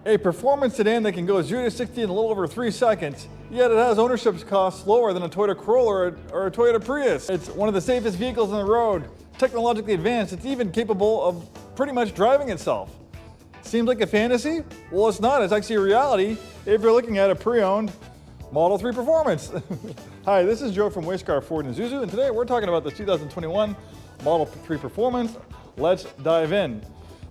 A performance sedan that can go 0 to 60 in a little over 3 seconds, yet it has ownership costs lower than a Toyota Corolla or a Toyota Prius. It's one of the safest vehicles on the road, technologically advanced. It's even capable of pretty much driving itself. Seems like a fantasy? Well, it's not. It's actually a reality if you're looking at a pre-owned Model 3 Performance. Hi, this is Joe from Scarff Ford and Isuzu, and today we're talking about the 2021 Model 3 Performance. Let's dive in.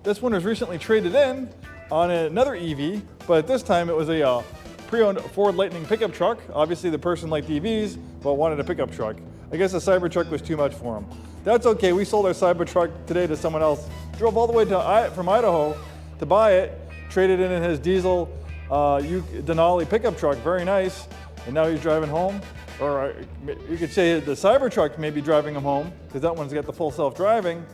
This one was recently traded in on another EV, but this time it was a pre-owned Ford Lightning pickup truck. Obviously the person liked EVs, but wanted a pickup truck. I guess a Cybertruck was too much for him. That's okay, we sold our Cybertruck today to someone else. Drove all the way from Idaho to buy it, traded in his diesel Denali pickup truck, very nice, and now he's driving home. Or you could say the Cybertruck may be driving him home, because that one's got the full self-driving,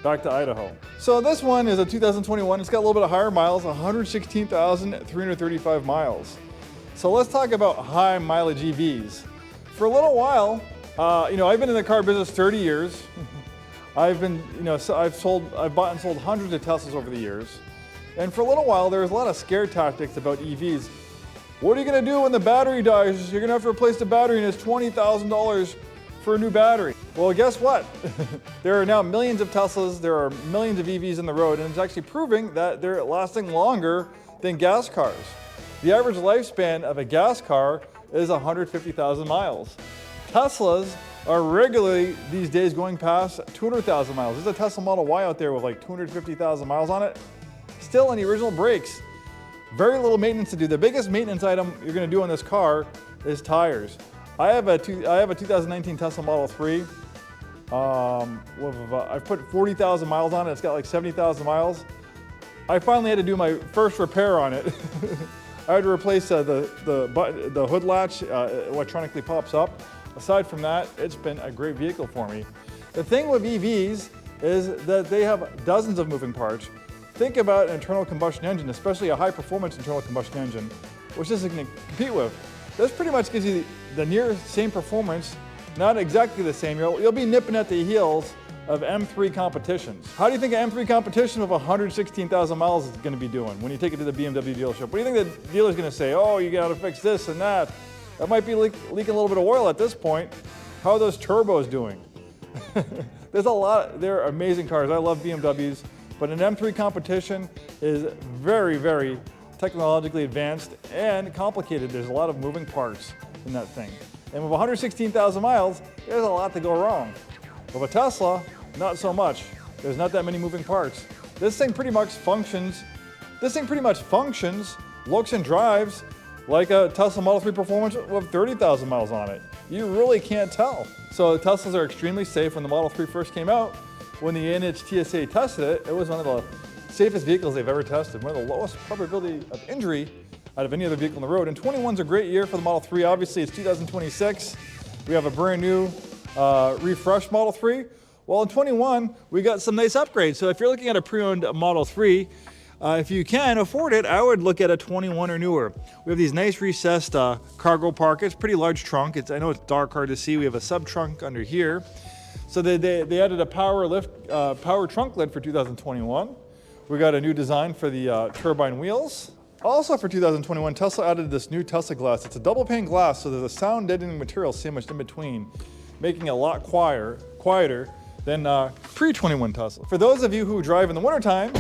back to Idaho. So this one is a 2021, it's got a little bit of higher miles, 116,335 miles. So let's talk about high mileage EVs. For a little while, I've been in the car business 30 years. I've bought and sold hundreds of Teslas over the years. And for a little while, there was a lot of scare tactics about EVs. What are you gonna do when the battery dies? You're gonna have to replace the battery and it's $20,000 for a new battery. Well, guess what? There are now millions of Teslas, there are millions of EVs in the road, and it's actually proving that they're lasting longer than gas cars. The average lifespan of a gas car is 150,000 miles. Teslas are regularly these days going past 200,000 miles. There's a Tesla Model Y out there with like 250,000 miles on it. Still on the original brakes. Very little maintenance to do. The biggest maintenance item you're gonna do on this car is tires. I have a 2019 Tesla Model 3. I've put 40,000 miles on it. It's got like 70,000 miles. I finally had to do my first repair on it. I had to replace the hood latch, electronically pops up. Aside from that, it's been a great vehicle for me. The thing with EVs is that they have dozens of moving parts. Think about an internal combustion engine, especially a high performance internal combustion engine, which this is going to compete with. This pretty much gives you the near same performance, not exactly the same. You'll be nipping at the heels of M3 competitions. How do you think an M3 competition of 116,000 miles is going to be doing when you take it to the BMW dealership? What do you think the dealer's going to say? Oh, you got to fix this and that. That might be leaking a little bit of oil at this point. How are those turbos doing? There's a lot. They're amazing cars. I love BMWs, but an M3 competition is very, very technologically advanced and complicated. There's a lot of moving parts in that thing. And with 116,000 miles, there's a lot to go wrong. With a Tesla, not so much. There's not that many moving parts. This thing pretty much functions, looks and drives like a Tesla Model 3 Performance with 30,000 miles on it. You really can't tell. So the Teslas are extremely safe. When the Model 3 first came out, when the NHTSA tested it, it was one of the safest vehicles they've ever tested, one of the lowest probability of injury out of any other vehicle on the road. And 21's a great year for the Model 3. Obviously, it's 2026. We have a brand new refreshed Model 3. Well, in 21, we got some nice upgrades. So if you're looking at a pre-owned Model 3, if you can afford it, I would look at a 21 or newer. We have these nice recessed cargo pockets, pretty large trunk. I know it's dark, hard to see. We have a sub-trunk under here. So they added a power trunk lid for 2021. We got a new design for the turbine wheels. Also for 2021, Tesla added this new Tesla glass. It's a double pane glass, so there's a sound deadening material sandwiched in between, making it a lot quieter than pre-21 Tesla. For those of you who drive in the wintertime,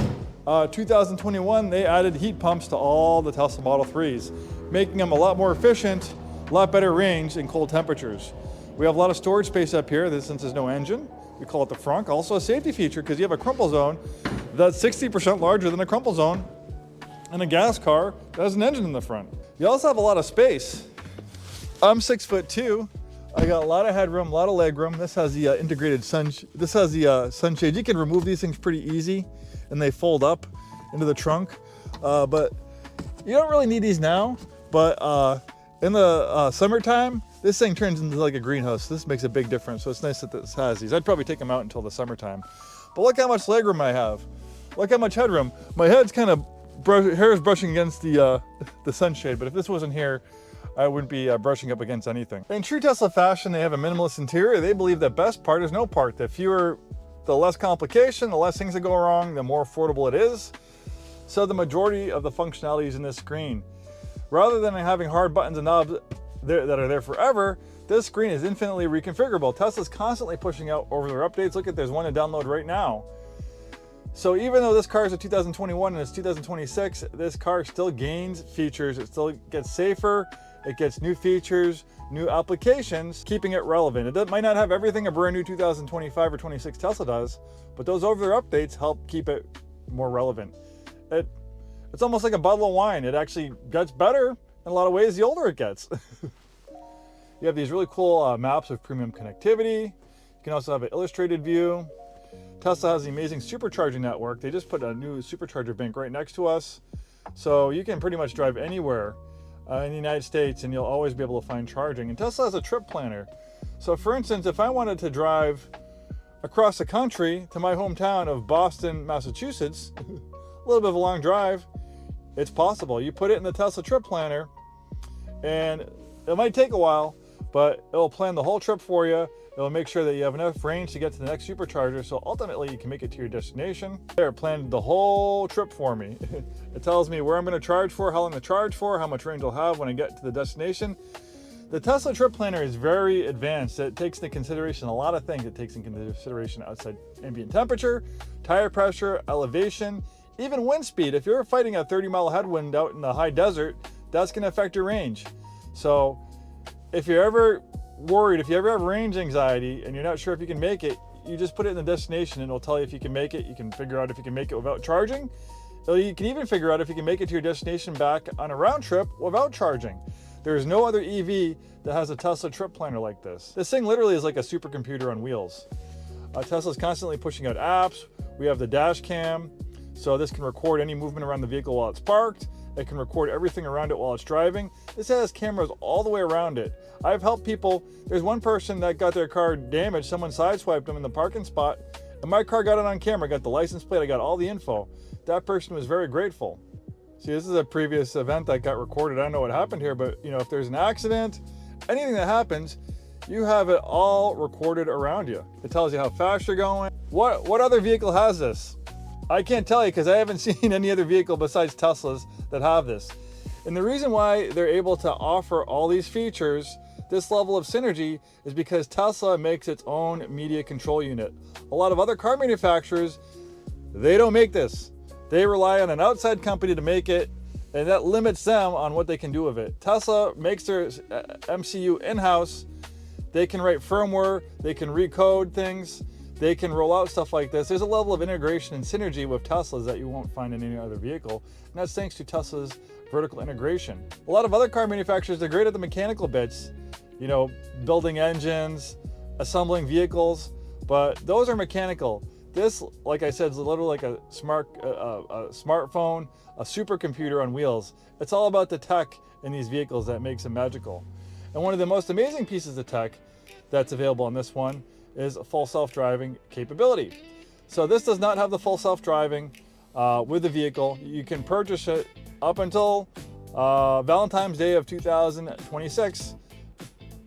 2021, they added heat pumps to all the Tesla Model 3s, making them a lot more efficient, a lot better range in cold temperatures. We have a lot of storage space up here, since there's no engine. We call it the frunk. Also a safety feature, because you have a crumple zone that's 60% larger than a crumple zone in a gas car that has an engine in the front. You also have a lot of space. I'm 6'2". I got a lot of headroom, a lot of leg room. This has the integrated sunshade. You can remove these things pretty easy, and they fold up into the trunk. But you don't really need these now. But in the summertime, this thing turns into like a greenhouse. This makes a big difference. So it's nice that this has these. I'd probably take them out until the summertime. But look how much legroom I have. Look how much headroom. My head's kind of hair is brushing against the sunshade. But if this wasn't here, I wouldn't be brushing up against anything. In true Tesla fashion, they have a minimalist interior. They believe the best part is no part. The less complication, the less things that go wrong, the more affordable it is. So the majority of the functionality is in this screen. Rather than having hard buttons and knobs that are there forever, this screen is infinitely reconfigurable. Tesla's constantly pushing out over-the-air updates. Look at, there's one to download right now. So even though this car is a 2021 and it's 2026, this car still gains features. It still gets safer. It gets new features, new applications, keeping it relevant. It might not have everything a brand new 2025 or 26 Tesla does, but those over-the-air updates help keep it more relevant. It's almost like a bottle of wine. It actually gets better in a lot of ways the older it gets. You have these really cool maps with premium connectivity. You can also have an illustrated view. Tesla has the amazing supercharging network. They just put a new supercharger bank right next to us. So you can pretty much drive anywhere in the United States and you'll always be able to find charging. And Tesla has a trip planner. So for instance, if I wanted to drive across the country to my hometown of Boston, Massachusetts, a little bit of a long drive, it's possible. You put it in the Tesla trip planner and it might take a while, but it'll plan the whole trip for you. It'll make sure that you have enough range to get to the next supercharger, so ultimately you can make it to your destination. They're planned the whole trip for me. It tells me where I'm going to charge for, how long to charge for, how much range I'll have when I get to the destination. The Tesla trip planner is very advanced. It takes into consideration a lot of things. It takes into consideration outside ambient temperature, tire pressure, elevation, even wind speed. If you're fighting a 30-mile headwind out in the high desert, that's going to affect your range. So if you're ever worried, if you ever have range anxiety and you're not sure if you can make it, you just put it in the destination and it'll tell you if you can make it. You can figure out if you can make it without charging. You can even figure out if you can make it to your destination back on a round trip without charging. There's no other EV that has a Tesla trip planner like this. This thing literally is like a supercomputer on wheels. Tesla's constantly pushing out apps. We have the dash cam. So this can record any movement around the vehicle while it's parked. It can record everything around it while it's driving. This has cameras all the way around it. I've helped people. There's one person that got their car damaged. Someone sideswiped them in the parking spot, and my car got it on camera. I got the license plate. I got all the info. That person was very grateful. See, this is a previous event that got recorded. I don't know what happened here, but if there's an accident, anything that happens, you have it all recorded around you. It tells you how fast you're going. What other vehicle has this? I can't tell you because I haven't seen any other vehicle besides Teslas that have this. And the reason why they're able to offer all these features, this level of synergy, is because Tesla makes its own media control unit. A lot of other car manufacturers, they don't make this. They rely on an outside company to make it, and that limits them on what they can do with it. Tesla makes their MCU in-house. They can write firmware, they can recode things, they can roll out stuff like this. There's a level of integration and synergy with Teslas that you won't find in any other vehicle, and that's thanks to Tesla's vertical integration. A lot of other car manufacturers, they're great at the mechanical bits, building engines, assembling vehicles, but those are mechanical. This, like I said, is literally like a smartphone, a supercomputer on wheels. It's all about the tech in these vehicles that makes them magical. And one of the most amazing pieces of tech that's available on this one is a full self-driving capability. So this does not have the full self-driving with the vehicle. You can purchase it up until Valentine's Day of 2026.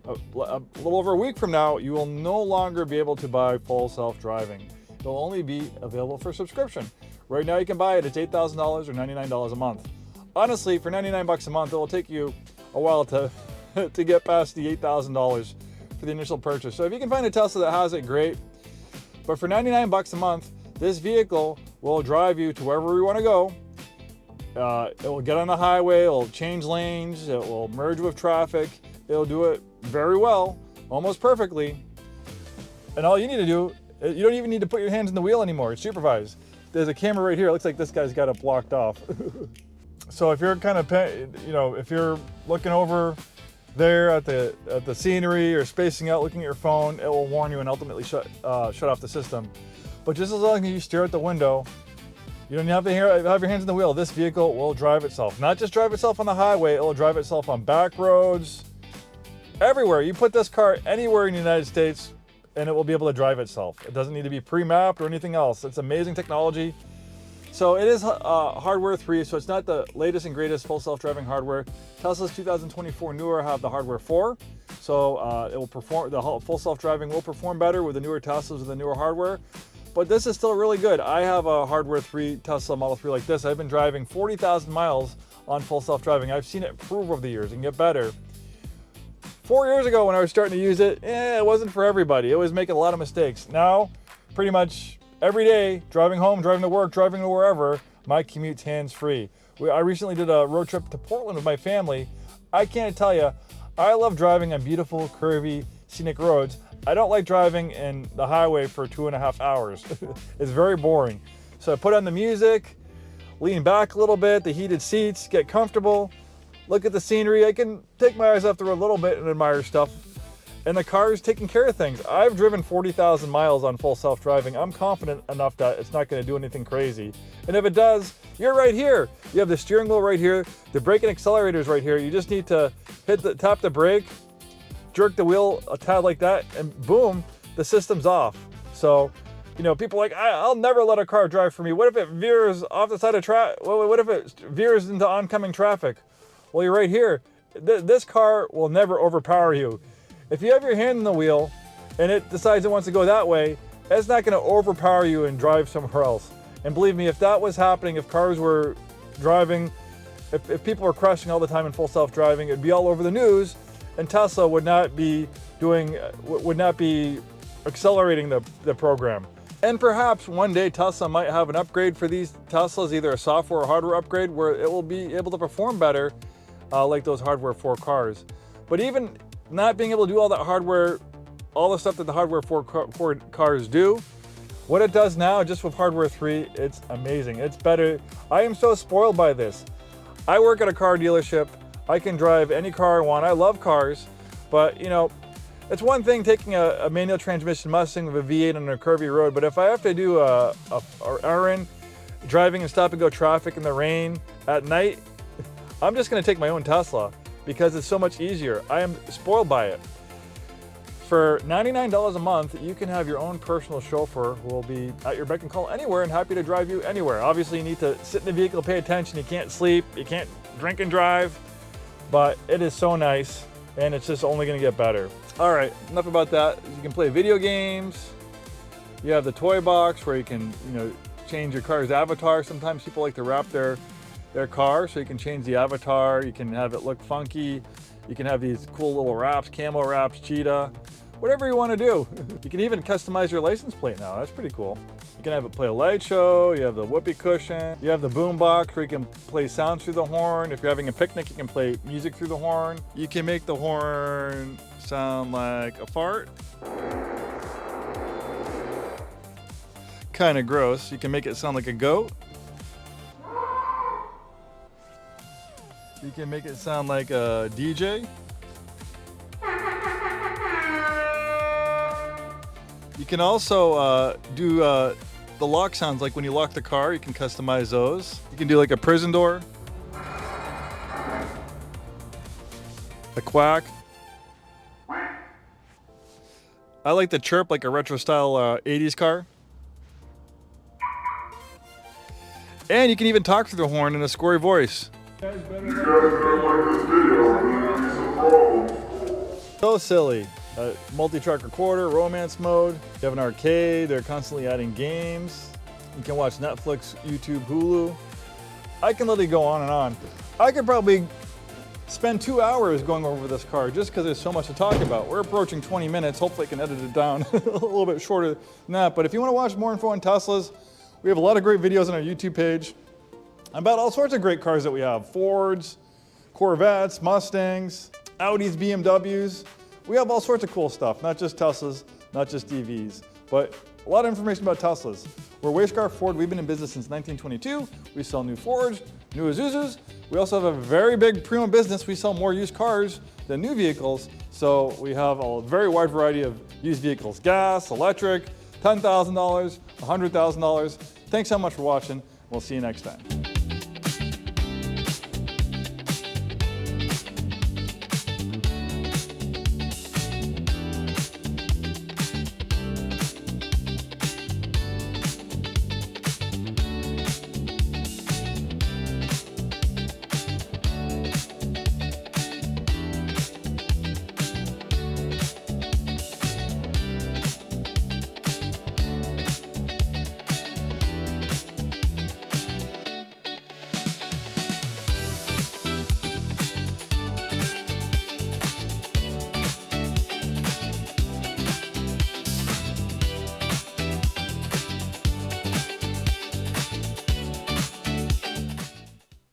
A little over a week from now, you will no longer be able to buy full self-driving. It'll only be available for subscription. Right now you can buy it, it's $8,000 or $99 a month. Honestly, for $99 a month, it will take you a while to get past the $8,000 for the initial purchase. So if you can find a Tesla that has it, great. But for $99 a month, this vehicle will drive you to wherever you want to go. It will get on the highway, it will change lanes, it will merge with traffic. It'll do it very well, almost perfectly. And all you need to do, you don't even need to put your hands in the wheel anymore. It's supervised. There's a camera right here. It looks like this guy's got it blocked off. So if you're if you're looking over there at the scenery or spacing out, looking at your phone, it will warn you and ultimately shut off the system. But just as long as you stare at the window, you don't have to have your hands in the wheel. This vehicle will drive itself. Not just drive itself on the highway, it will drive itself on back roads, everywhere. You put this car anywhere in the United States and it will be able to drive itself. It doesn't need to be pre-mapped or anything else. It's amazing technology. So it is hardware free, so it's not the latest and greatest full self-driving hardware. Tesla's 2024 newer have the hardware 4, so it will perform. The full self-driving will perform better with the newer Teslas with the newer hardware. but this is still really good. I have a hardware 3 Tesla Model 3 like this. I've been driving 40,000 miles on full self-driving. I've seen it improve over the years and get better. 4 years ago when I was starting to use it, it wasn't for everybody. It was making a lot of mistakes. Now, pretty much every day, driving home, driving to work, driving to wherever, my commute's hands-free. I recently did a road trip to Portland with my family. I can't tell you, I love driving on beautiful, curvy, scenic roads. I don't like driving in the highway for 2.5 hours. It's very boring. So I put on the music, lean back a little bit, the heated seats, get comfortable, look at the scenery. I can take my eyes off the road a little bit and admire stuff. And the car is taking care of things. I've driven 40,000 miles on full self-driving. I'm confident enough that it's not gonna do anything crazy. And if it does, you're right here. You have the steering wheel right here, the brake and accelerators right here. You just need to tap the brake, jerk the wheel a tad like that, and boom, the system's off. So, you know, people are like, I'll never let a car drive for me. What if it veers off the side of traffic? What if it veers into oncoming traffic? Well, you're right here. This car will never overpower you. If you have your hand on the wheel and it decides it wants to go that way, it's not gonna overpower you and drive somewhere else. And believe me, if that was happening, if cars were driving, if people were crashing all the time in full self-driving, it'd be all over the news, and Tesla would not be accelerating the program. And perhaps one day Tesla might have an upgrade for these Teslas, either a software or hardware upgrade, where it will be able to perform better like those hardware 4 cars. But even not being able to do all that hardware, all the stuff that the hardware 4 cars do, what it does now just with hardware 3, it's amazing. It's better. I am so spoiled by this. I work at a car dealership. I can drive any car I want. I love cars, but you know, it's one thing taking a manual transmission Mustang with a V8 on a curvy road, but if I have to do a errand, driving in stop and go traffic in the rain at night, I'm just gonna take my own Tesla because it's so much easier. I am spoiled by it. For $99 a month, you can have your own personal chauffeur who will be at your beck and call anywhere and happy to drive you anywhere. Obviously, you need to sit in the vehicle, pay attention. You can't sleep, you can't drink and drive, but it is so nice and it's just only gonna get better. All right, enough about that. You can play video games. You have the toy box where you can, change your car's avatar. Sometimes people like to wrap their car so you can change the avatar. You can have it look funky. You can have these cool little wraps, camo wraps, cheetah, whatever you want to do. You can even customize your license plate now. That's pretty cool. You can have it play a light show. You have the whoopee cushion. You have the boom box where you can play sounds through the horn. If you're having a picnic, you can play music through the horn. You can make the horn sound like a fart. Kind of gross. You can make it sound like a goat. You can make it sound like a DJ. You can also do the lock sounds, like when you lock the car, you can customize those. You can do like a prison door, a quack. I like the chirp like a retro style 80s car. And you can even talk through the horn in a squirry voice. You guys better like this video, there's gonna be some problems. So silly. Multi-track recorder, romance mode. You have an arcade. They're constantly adding games. You can watch Netflix, YouTube, Hulu. I can literally go on and on. I could probably spend 2 hours going over this car just because there's so much to talk about. We're approaching 20 minutes. Hopefully I can edit it down a little bit shorter than that. But if you want to watch more info on Teslas, we have a lot of great videos on our YouTube page about all sorts of great cars that we have. Fords, Corvettes, Mustangs, Audis, BMWs. We have all sorts of cool stuff, not just Teslas, not just EVs, but a lot of information about Teslas. We're Scarff Ford. We've been in business since 1922. We sell new Fords, new Isuzus. We also have a very big pre-owned business. We sell more used cars than new vehicles. So we have a very wide variety of used vehicles, gas, electric, $10,000, $100,000. Thanks so much for watching. We'll see you next time.